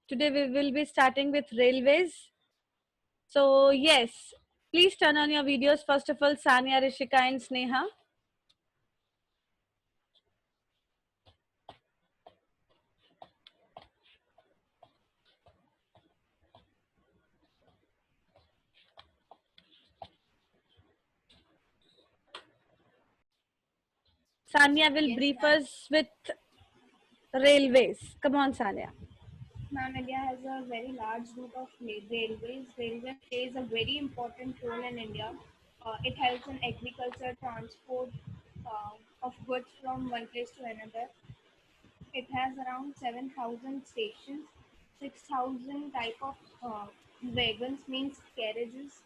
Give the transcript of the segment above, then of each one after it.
Today we will be starting with railways. So yes, please turn on your videos. First of all, Sanya, Rishika and Sneha. Sanya will Yes, brief ma'am. us with railways. Come on, Sanya. Ma'am, India has a very large route of railways. Railway plays a very important role in India. It helps in agriculture, transport of goods from one place to another. It has around 7,000 stations, 6,000 type of wagons, means carriages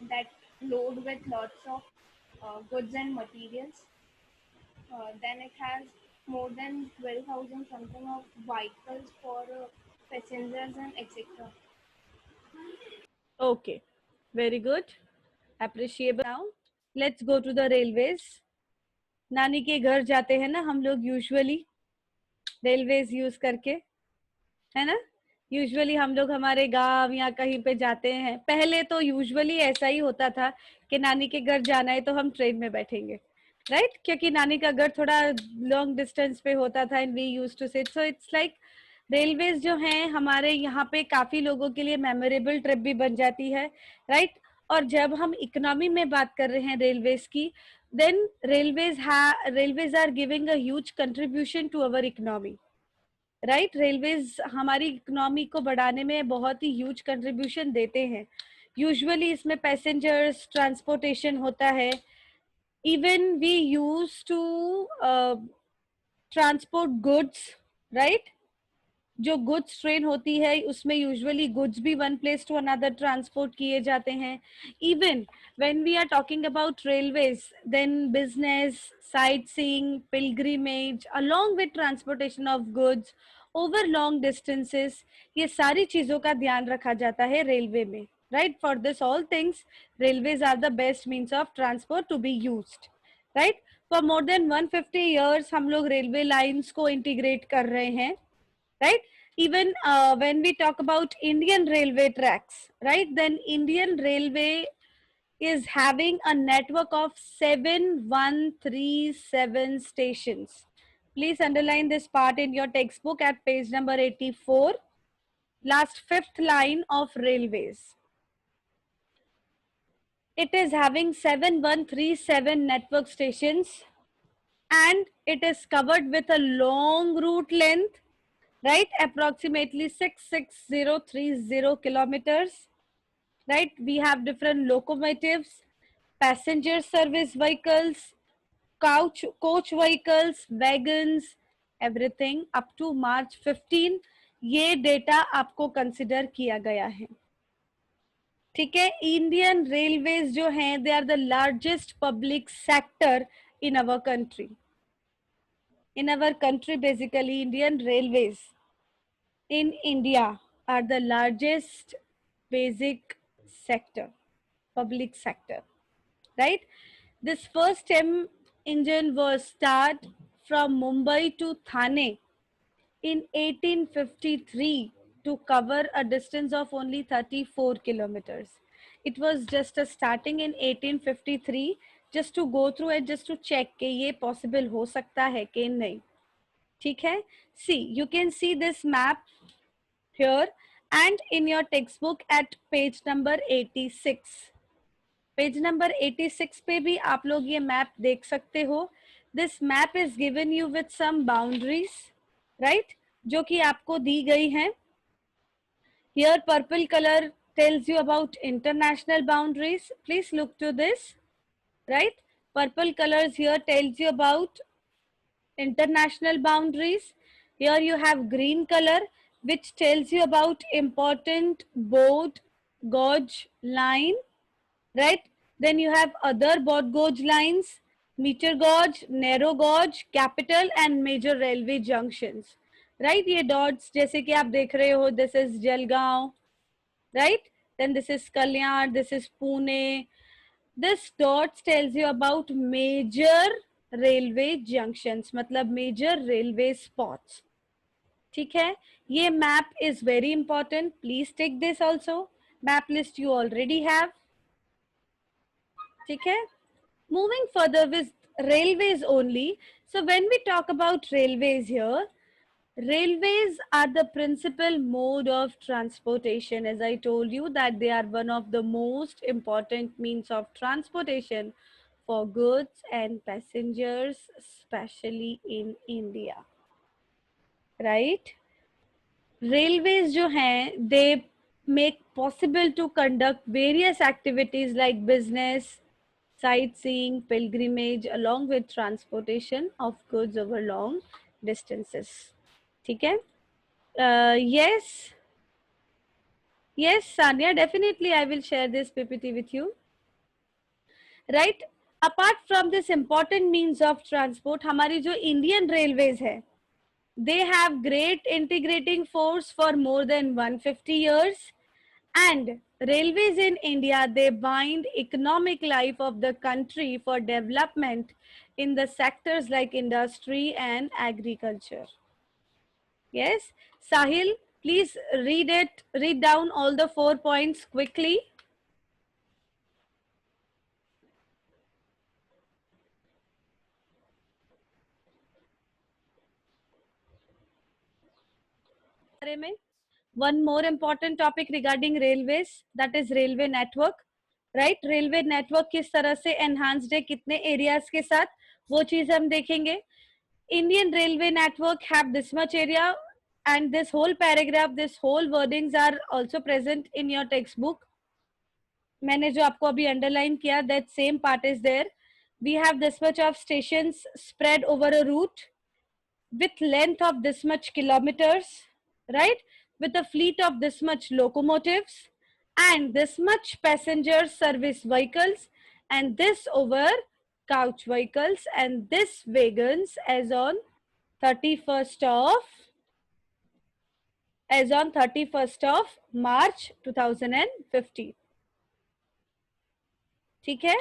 that load with lots of goods and materials. Then it has more than 12,000 something of vehicles for passengers and etc. Okay, very good. Appreciable. Now let's go to the railways. नानी के घर जाते हैं ना हम लोग usually railways use करके, है ना। यूजुअली हम लोग हमारे गांव या कहीं पे जाते हैं। पहले तो यूजुअली ऐसा ही होता था कि नानी के घर जाना है तो हम ट्रेन में बैठेंगे, राइट, क्योंकि नानी का घर थोड़ा लॉन्ग डिस्टेंस पे होता था and we used to sit. So it's like railways जो हैं हमारे यहाँ पे काफी लोगों के लिए मेमोरेबल ट्रिप भी बन जाती है, राइट। और जब हम इकोनॉमी में बात कर रहे हैं रेलवेज की, then railways are giving a huge contribution to our economy, right. Railways हमारी इकोनॉमी को बढ़ाने में बहुत ही ह्यूज कंट्रीब्यूशन देते हैं। यूजुअली इसमें पैसेंजर्स ट्रांसपोर्टेशन होता है। Even we use to transport goods, right. जो गुड्स ट्रेन होती है उसमें यूजुअली गुड्स भी one place to another transport किए जाते हैं। Even when we are talking about railways, then business, sightseeing, pilgrimage along with transportation of goods over long distances, ये सारी चीजों का ध्यान रखा जाता है रेलवे में, right. For this all things railways are the best means of transport to be used, right. For more than 150 years हम लोग रेलवे लाइंस को इंटीग्रेट कर रहे हैं, right? Even when we talk about Indian railway tracks, right, then Indian railway is having a network of 7137 stations. Please underline this part in your textbook at page number 84, last fifth line of railways. It is having 7137 network stations and it is covered with a long route length, right, approximately 66030 kilometers, right. We have different locomotives, passenger service vehicles, coach vehicles, wagons, everything up to March 15 ये data आपको consider किया गया है, ठीक है। Indian railways जो हैं they are the largest public sector in our country. In our country, basically, Indian railways in India are the largest basic sector, public sector, right? This first steam engine was started from Mumbai to Thane in 1853 to cover a distance of only 34 kilometers. It was just a starting in 1853 just to go through and just to check कि ये possible हो सकता है कि नहीं, ठीक है। See, you can see this map here and in your textbook at page number 86. Page number 86 पे भी आप लोग ये मैप देख सकते हो। This map is given you with some boundaries, right, जो कि आपको दी गई हैं। Here purple colour tells you about international boundaries. Please look to this, right. Purple colors here tells you about international boundaries. Here you have green color which tells you about important board gauge line, right. Then you have other broad gauge lines, meter gauge, narrow gauge, capital and major railway junctions, right. ये dots जैसे कि आप देख रहे हो, this is Jalgaon, right. Then this is Kalyan, this is Pune. This dots tells you about major railway junctions, मतलब major railway spots, ठीक है, ये map is very important, please take this also, map list you already have, ठीक है. Moving further with railways only, so when we talk about railways here, railways are the principal mode of transportation. As I told you that they are one of the most important means of transportation for goods and passengers, especially in India, right? Railways जो हैं, they make possible to conduct various activities like business, sightseeing, pilgrimage, along with transportation of goods over long distances. ठीक है? Yes, yes, Sanya, definitely I will share this PPT with you. Right? Apart from this important means of transport, हमारी जो Indian Railways है, they have great integrating force for more than 150 years. And railways in India, they bind economic life of the country for development in the sectors like industry and agriculture. Yes, Sahil, please read down all the 4 points quickly. One more important topic regarding railways, that is railway network. Right, railway network किस तरह से enhanced है, कितने areas के साथ, वो चीज हम देखेंगे. Indian railway network have this much area, and this whole paragraph, this whole wordings are also present in your textbook. मैंने जो आपको अभी underline किया, that same part is there. We have this much of stations spread over a route with length of this much kilometers, right? With a fleet of this much locomotives and this much passenger service vehicles, and this over couch vehicles, and this wagons as on 31st of March 2050. ठीक है.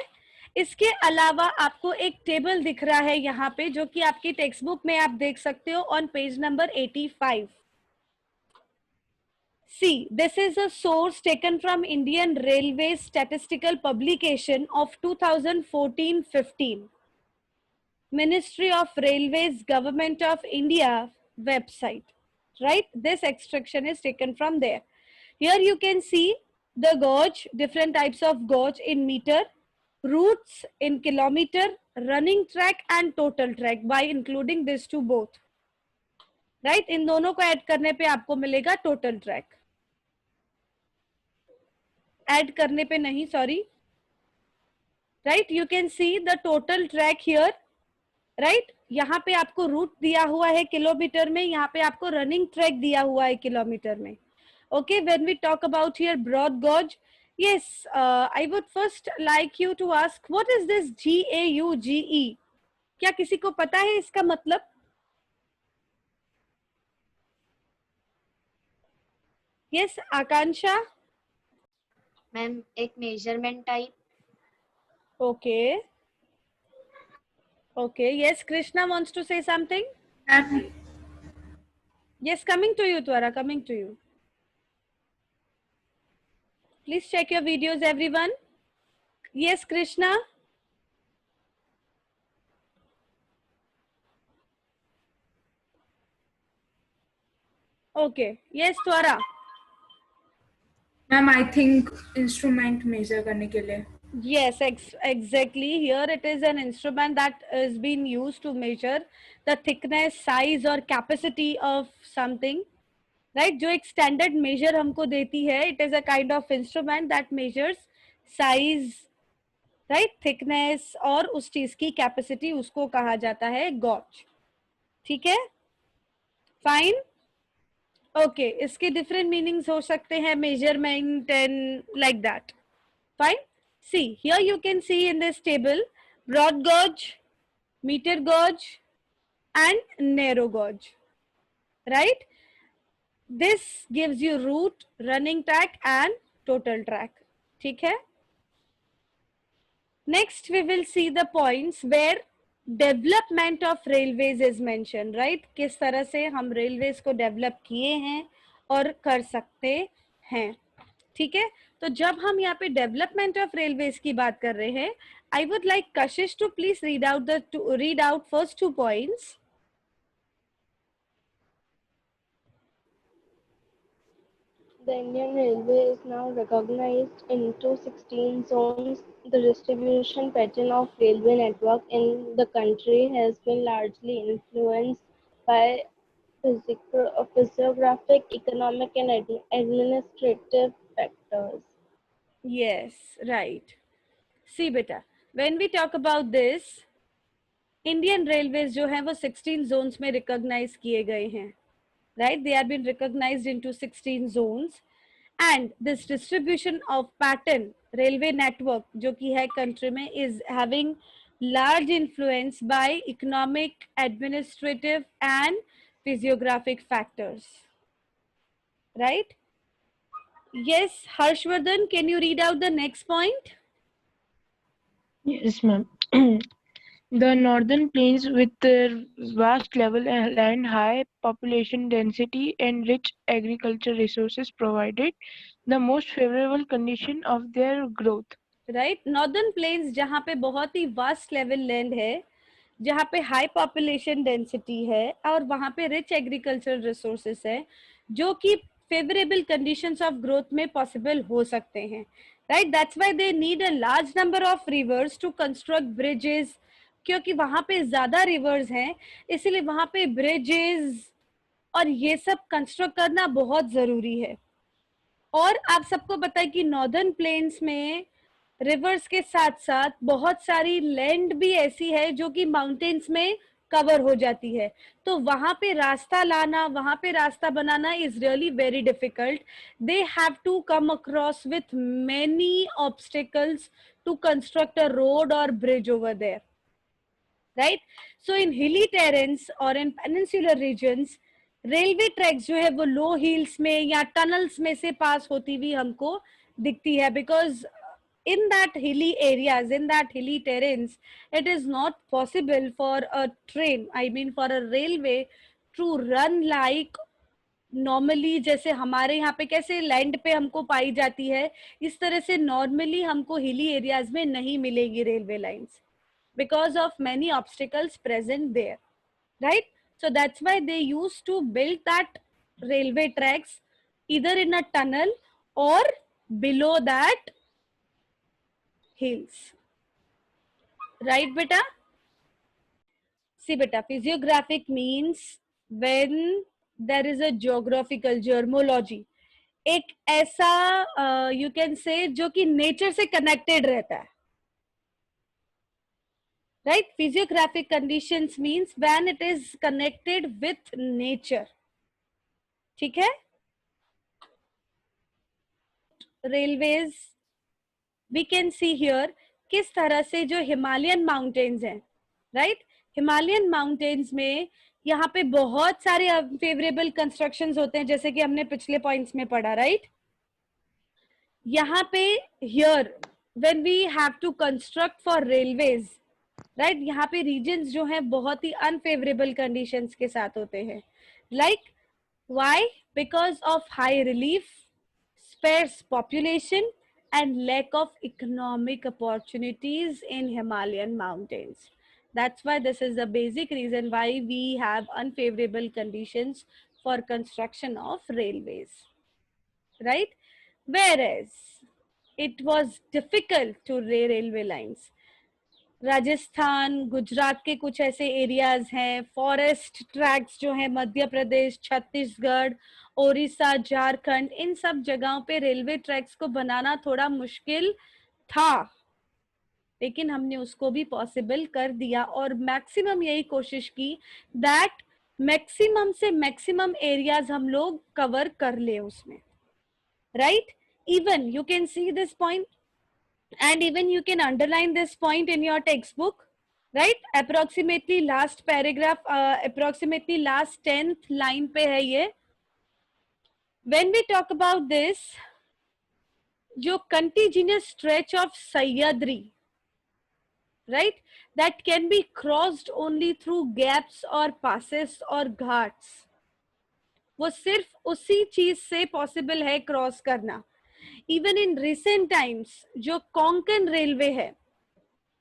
इसके अलावा आपको एक table दिख रहा है यहाँ पे, जो कि आपकी टेक्स्ट बुक में आप देख सकते हो on page number 85. See, this is a source taken from Indian Railway statistical publication of 2014-15. Ministry of Railways, Government of India website, right? This extraction is taken from there. Here you can see the gauge, different types of gauge in meter, routes in kilometer, running track and total track by including these two both. Right? इन दोनों को add करने पे आपको मिलेगा total track. Add करने पे नहीं, sorry. Right, you can see the total track here. Right, यहाँ पे आपको रूट दिया हुआ है किलोमीटर में, यहाँ पे आपको रनिंग ट्रैक दिया हुआ है किलोमीटर में. Okay, when we talk about here broad gauge, yes, I would first like you to ask, what is this GAUGE? क्या किसी को पता है इसका मतलब? Yes, आकांक्षा. मैम एक measurement type. Okay. Okay. Yes, Krishna wants to say something. Yes, coming to you, Twara, coming to you. Please check your videos, everyone. Yes, Krishna. Okay. Yes, Twara. Ma'am I think instrument major करने के लिए. Yes, exactly. Here it is an instrument that is being used to measure the thickness, size or capacity of something. Right? जो एक standard measure हमको देती है, it is a kind of instrument that measures size, right? Thickness और उस चीज की capacity, उसको कहा जाता है gauge. ठीक है? Fine. Okay, इसके different meanings हो सकते हैं, measurement and like that. Fine. See, here you can see in this table broad gauge, meter gauge and narrow gauge, right? This gives you route, running track and total track. ठीक है? Next we will see the points where development of railways is mention, right? किस तरह से हम railways को develop किए हैं और कर सकते हैं, ठीक है? तो जब हम यहाँ पे डेवलपमेंट ऑफ रेलवेज की बात कर रहे हैं, I would like Kashish to please read out first 2 points. The Indian Railway is now recognized into 16 zones. The distribution pattern of railway network in the country has been largely influenced by physiographic, economic, and administrative factors. Yes, right. See beta, when we talk about this, Indian railways जो है वो 16 Jones में recognise किए गए हैं, right? They are been recognised into 16 zones, and this distribution of pattern railway network जो कि है कंट्री में is having large influence by economic, administrative and physiographic factors, right? Yes, Harshvardhan, can you read out the next point? Yes, ma'am. The northern plains with their vast level land, high population density and rich agricultural resources provided the most favorable condition of their growth. Right, northern plains जहाँ पे बहुत ही vast level land है, जहाँ पे high population density है और वहाँ पे रिच एग्रीकल्चरल रिसोर्सेस है, जो कि फेवरेबल कंडीशंस ऑफ ग्रोथ में पॉसिबल हो सकते हैं, right? That's why they need a large number of rivers to construct bridges, क्योंकि वहाँ पे ज्यादा रिवर्स हैं, इसलिए वहाँ पे ब्रिजेस और ये सब कंस्ट्रक्ट करना बहुत जरूरी है. और आप सबको पता है कि नॉर्दर्न प्लेन्स में रिवर्स के साथ साथ बहुत सारी लैंड भी ऐसी है जो कि माउंटेन्स में कवर हो जाती है, तो वहां पे रास्ता लाना, वहां पे रास्ता बनाना is really very difficult. They have to come across with many obstacles to construct a road और bridge over there, right? So in hilly terrains और in peninsular regions, railway tracks जो है वो लो हिल्स में या टनल्स में से पास होती हुई हमको दिखती है, because in that hilly areas, in that hilly terrains, it is not possible for a train, I mean for a railway to run like normally. जैसे हमारे यहाँ पे कैसे लैंड पे हमको पाई जाती है, इस तरह से नॉर्मली हमको हिली एरियाज में नहीं मिलेगी railway lines, because of many obstacles present there, right? So that's why they used to build that railway tracks either in a tunnel or below that hills, right beta? See beta, physiographic means when there is a geographical germology, एक ऐसा you can say जो कि nature से connected रहता है, right? Physiographic conditions means when it is connected with nature, ठीक है? Railways we can see here किस तरह से जो हिमालयन माउंटेन्स हैं, राइट? हिमालयन माउंटेन्स में यहाँ पे बहुत सारे फेवरेबल कंस्ट्रक्शंस होते हैं, जैसे कि हमने पिछले पॉइंट्स में पढ़ा, राइट? यहाँ पे here when we have to construct for railways, right, यहाँ पे रीजन्स जो हैं बहुत ही अनफेवरेबल कंडीशंस के साथ होते हैं, like why? Because of high relief, sparse population and lack of economic opportunities in Himalayan mountains. That's why this is the basic reason why we have unfavorable conditions for construction of railways, right? Whereas it was difficult to lay railway lines. Rajasthan, Gujarat के कुछ ऐसे areas हैं, forest tracks जो हैं मध्य प्रदेश, छत्तीसगढ़, ओडिशा, झारखंड, इन सब जगहों पे railway tracks को बनाना थोड़ा मुश्किल था, लेकिन हमने उसको भी पॉसिबल कर दिया और मैक्सिमम यही कोशिश की दैट मैक्सिमम से मैक्सिमम एरियाज हम लोग कवर कर ले उसमें, right? Even you can see this point and even you can underline this point in your textbook, right? Approximately last paragraph, approximately last 10th line पे है ये. When we talk about this, जो contiguous stretch of Sahyadri, right? That can be crossed only through gaps or passes or ghats. वो सिर्फ उसी चीज से possible है क्रॉस करना. इवन इन रिसेंट टाइम्स जो कोंकण रेलवे है,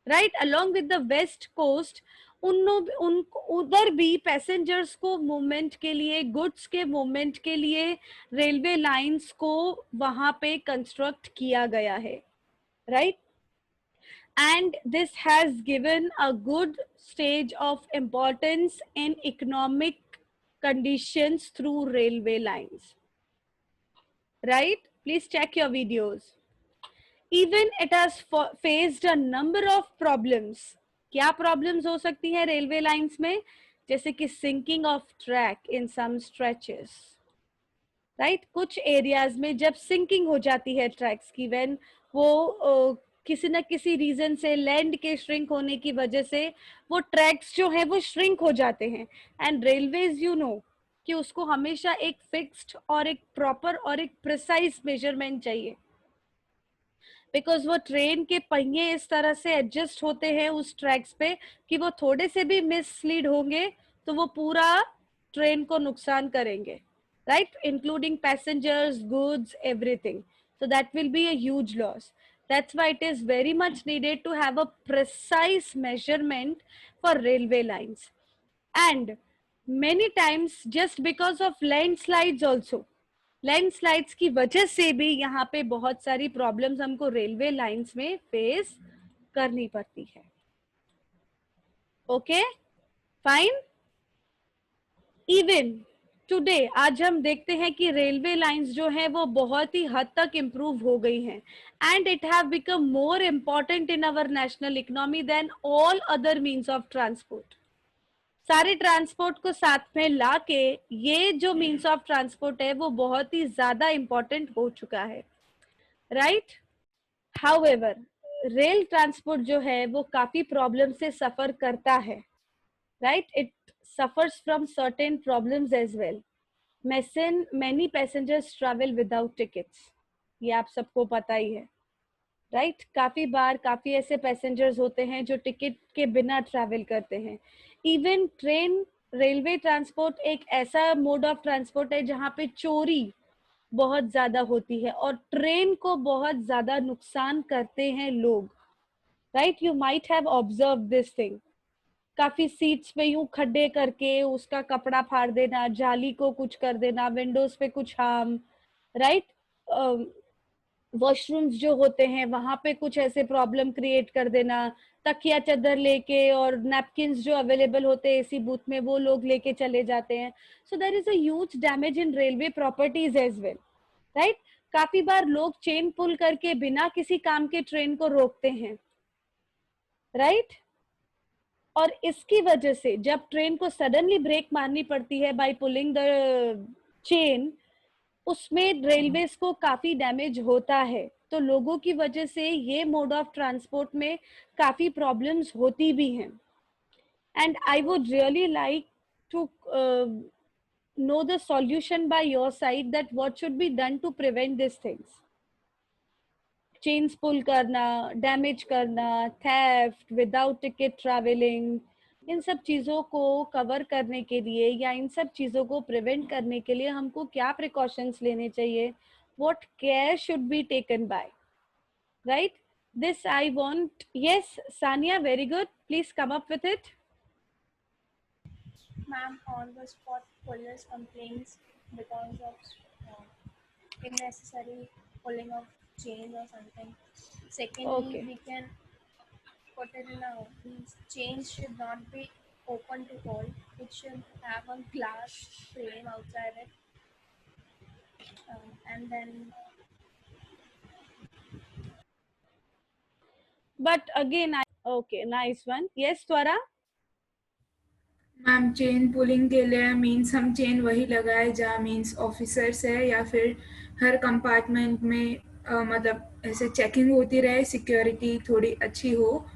right, along with the west coast, उधर भी पैसेंजर्स को मूवमेंट के लिए, गुड्स के मूवमेंट के लिए रेलवे लाइंस को वहां पे कंस्ट्रक्ट किया गया है, right? And this has given a good stage of importance in economic conditions through railway lines, right? Please check your videos. Even it has faced a number of problems. क्या problems हो सकती है railway lines में? जैसे कि sinking of track in some stretches, right? कुछ areas में जब sinking हो जाती है tracks की, when वो किसी न किसी रीजन से लैंड के श्रिंक होने की वजह से वो ट्रैक्स जो है वो श्रिंक हो जाते हैं. एंड रेलवेज यू नो कि उसको हमेशा एक फिक्स्ड और एक प्रॉपर और एक प्रिसाइज मेजरमेंट चाहिए, बिकॉज वो ट्रेन के पहिए इस तरह से एडजस्ट होते हैं उस ट्रैक्स पे कि वो थोड़े से भी मिसलीड होंगे तो वो पूरा ट्रेन को नुकसान करेंगे, right? Including passengers, goods, everything. So that will be a huge loss. That's why it is very much needed to have a precise measurement for railway lines. And many times just because of landslides also, landslides की वजह से भी यहाँ पे बहुत सारी problems हमको railway lines में face करनी पड़ती है. Okay? Fine? Even टुडे, आज हम देखते हैं कि रेलवे लाइंस जो है वो बहुत ही हद तक इम्प्रूव हो गई हैं, and it have become more important in our national economy than all other means of transport. सारे ट्रांसपोर्ट को साथ में ला के ये जो मीन्स ऑफ ट्रांसपोर्ट है वो बहुत ही ज्यादा इम्पोर्टेंट हो चुका है, राइट? हाउएवर रेल ट्रांसपोर्ट जो है वो काफी प्रॉब्लम से सफर करता है, right? It suffers from certain problems as well. Many passengers travel without tickets. ये आप सबको पता ही है, राइट? काफी बार काफी ऐसे पैसेंजर्स होते हैं जो टिकट के बिना ट्रैवल करते हैं. इवन ट्रेन, रेलवे ट्रांसपोर्ट एक ऐसा मोड ऑफ ट्रांसपोर्ट है जहाँ पे चोरी बहुत ज्यादा होती है और ट्रेन को बहुत ज्यादा नुकसान करते हैं लोग, right? You might have observe this thing. काफी सीट्स पे यूं खड्डे करके उसका कपड़ा फाड़ देना, जाली को कुछ कर देना, विंडोज पे कुछ हार्म, राइट? वॉशरूम्स जो होते हैं वहां पे कुछ ऐसे प्रॉब्लम क्रिएट कर देना, तकिया चादर लेके और नैपकिन्स जो अवेलेबल होते हैं एसी बूथ में वो लोग लेके चले जाते हैं. So there is a huge damage in railway properties as well, right? काफी बार लोग चेन पुल करके बिना किसी काम के ट्रेन को रोकते हैं, राइट? और इसकी वजह से जब ट्रेन को सडनली ब्रेक मारनी पड़ती है बाय पुलिंग द चेन, उसमें रेलवेज को काफी डैमेज होता है. तो लोगों की वजह से ये मोड ऑफ ट्रांसपोर्ट में काफी प्रॉब्लम्स होती भी हैं. And I would really like to know the solution by your side that what should be done to prevent these things. Chains pull करना, डैमेज करना, थेफ्ट, विदाउट टिकट ट्रैवलिंग, इन सब चीज़ों को कवर करने के लिए या इन सब चीज़ों को प्रिवेंट करने के लिए हमको क्या प्रिकॉशंस लेने चाहिए? What care should be taken by, right? This I want. Yes Sania, very good, please come up with it. Ma'am, on the spot police complaints because of unnecessary pulling of chains or something. Secondly, Okay. we can put it in a, these chains should not be open to all. It should have a glass frame outside it. And then But again, okay, nice one. Yes, Twara. Ma'am chain pulling के लिए means हम chain वही लगाए जहाँ means officers है या फिर हर compartment में मतलब ऐसे चेकिंग होती रहे, सिक्योरिटी थोड़ी अच्छी हो.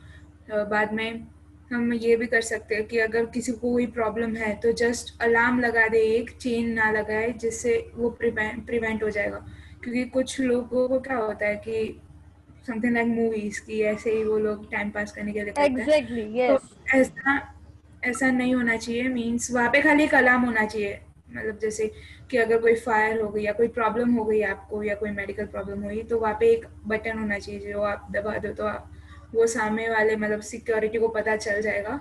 बाद में हम ये भी कर सकते हैं कि अगर किसी को कोई प्रॉब्लम है तो जस्ट अलार्म लगा दे, एक चेन ना लगाए, जिससे वो प्रिवेंट हो जाएगा. क्योंकि कुछ लोगों को क्या होता है कि समथिंग लाइक मूवीज की, ऐसे ही वो लोग टाइम पास करने के लिए करते हैं। एग्जैक्टली, तो यस। ऐसा ऐसा नहीं होना चाहिए। मीन्स वहाँ पे खाली एक अलार्म होना चाहिए, मतलब जैसे कि अगर कोई फायर हो गई या कोई प्रॉब्लम हो गई आपको या कोई मेडिकल प्रॉब्लम हुई, तो वहाँ पे एक बटन होना चाहिए जो आप दबा दो तो वो सामने वाले मतलब सिक्योरिटी को पता चल जाएगा,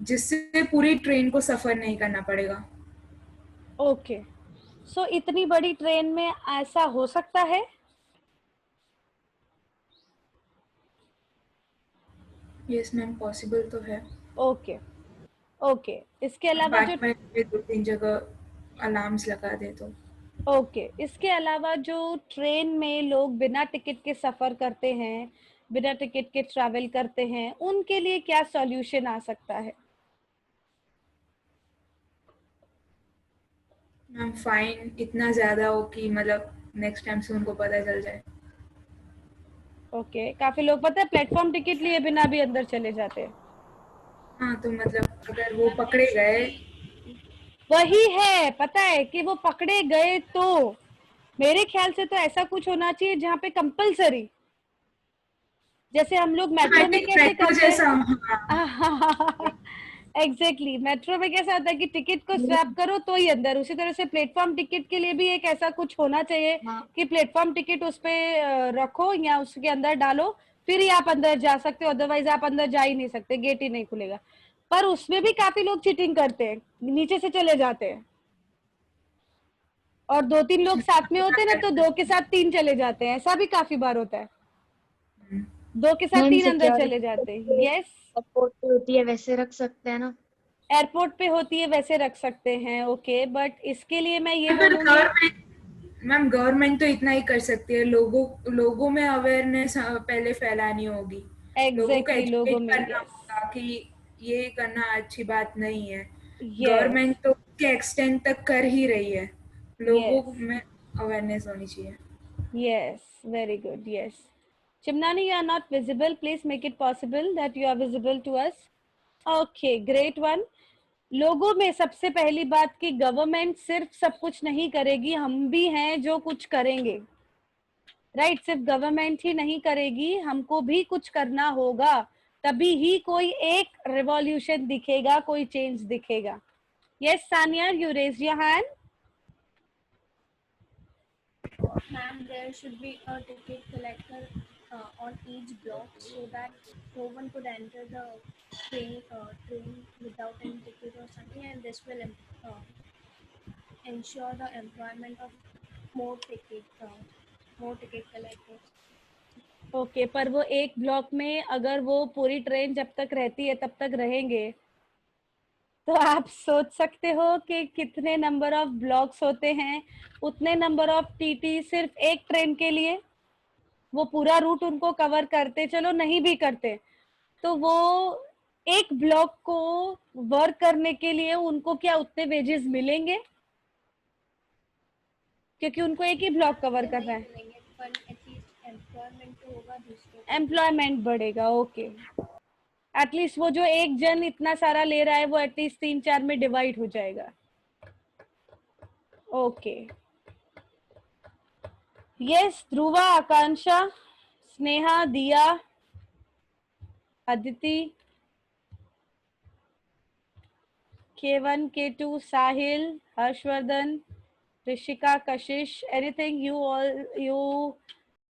जिससे पूरी ट्रेन को सफ़र नहीं करना पड़ेगा। ओके, सो इतनी बड़ी ट्रेन में ऐसा हो सकता है? यस मैम, पॉसिबल तो है। Okay, okay. इसके अलावा जो कंपार्टमेंट में 2-3 जगह अलार्म्स लगा दे तो। ओके, इसके अलावा जो ट्रेन में लोग बिना टिकट के सफर करते हैं, बिना टिकट के ट्रैवल करते हैं, उनके लिए क्या सॉल्यूशन आ सकता है? मैम फाइन इतना ज़्यादा हो कि मतलब नेक्स्ट टाइम से उनको पता चल जाए। ओके, काफी लोग पता है प्लेटफॉर्म टिकट लिए बिना भी अंदर चले जाते हैं। हाँ, तो मतलब अगर वो Ma'am, पकड़े there should गए, be वही है, पता है कि वो पकड़े गए तो मेरे ख्याल से तो ऐसा कुछ होना चाहिए जहाँ पे कंपलसरी, जैसे हम लोग आई मेट्रो में थिंक कैसे मेट्रो करते जैसा, हैं। हाँ। एग्जैक्टली, मेट्रो में कैसा होता है कि टिकट को स्वैप करो तो ही अंदर, उसी तरह से प्लेटफॉर्म टिकट के लिए भी एक ऐसा कुछ होना चाहिए हाँ। कि प्लेटफॉर्म टिकट उस पे रखो या उसके अंदर डालो, फिर ही आप अंदर जा सकते हो, अदरवाइज आप अंदर जा ही नहीं सकते, गेट ही नहीं खुलेगा। पर उसमें भी काफी लोग चीटिंग करते हैं, नीचे से चले जाते हैं, और 2-3 लोग साथ में होते हैं ना तो 2 के साथ 3 चले जाते हैं, ऐसा भी काफी बार होता है, 2 के साथ मैम 3 अंदर चले सिक्योरिटी जाते हैं। यस, सपोर्ट होती है वैसे रख सकते हैं ना। एयरपोर्ट पे होती है वैसे रख सकते हैं, ओके, बट इसके लिए मैं ये पर बोलूंगी। गवर्नमेंट तो इतना ही कर सकती है, लोगों में अवेयरनेस पहले फैलानी होगी, लोगों को एग्जैक्टली, लोगों एजुकेट में, करना यस, होगा कि ये करना अच्छी बात नहीं है। यस, गवर्नमेंट तो के एक्सटेंड तक कर ही रही है, लोगों यस, में अवेयरनेस होनी चाहिए। Yes, very good, yes. Chimnani, you are not visible. Please make it possible that you are visible to us. Okay, great one. लोगों में सबसे पहली बात कि गवर्नमेंट सिर्फ सब कुछ नहीं करेगी, हम भी हैं जो कुछ करेंगे, राइट? सिर्फ गवर्नमेंट ही नहीं करेगी, हमको भी कुछ करना होगा, तभी ही कोई एक रिवॉल्यूशन दिखेगा, कोई चेंज दिखेगा। Yes Sania, you raise your hand. Ma'am, there should be a ticket collector on each block so that no one could enter the train without any ticket or something, and this will ensure the employment of more ticket collectors. Okay, पर वो एक block में अगर वो पूरी train जब तक रहती है तब तक रहेंगे, तो आप सोच सकते हो कि कितने नंबर ऑफ ब्लॉक्स होते हैं, उतने नंबर ऑफ टीटी सिर्फ एक ट्रेन के लिए। वो पूरा रूट उनको कवर करते, चलो नहीं भी करते, तो वो एक ब्लॉक को वर्क करने के लिए उनको क्या उतने वेजेस मिलेंगे? क्योंकि उनको एक ही ब्लॉक कवर से करना नहीं है। मिलेंगे, पर एटलीस्ट एम्प्लॉयमेंट तो होगा दूसरों को। एम्प्लॉयमेंट बढ़ेगा, ओके। एटलीस्ट वो जो एक जन इतना सारा ले रहा है वो एटलीस्ट 3-4 में डिवाइड हो जाएगा। ओके, यस, ध्रुवा, आकांक्षा, स्नेहा, दिया, Aditi, K1, K2, Sahil, Harshvardhan, Rishika, Kashish, anything you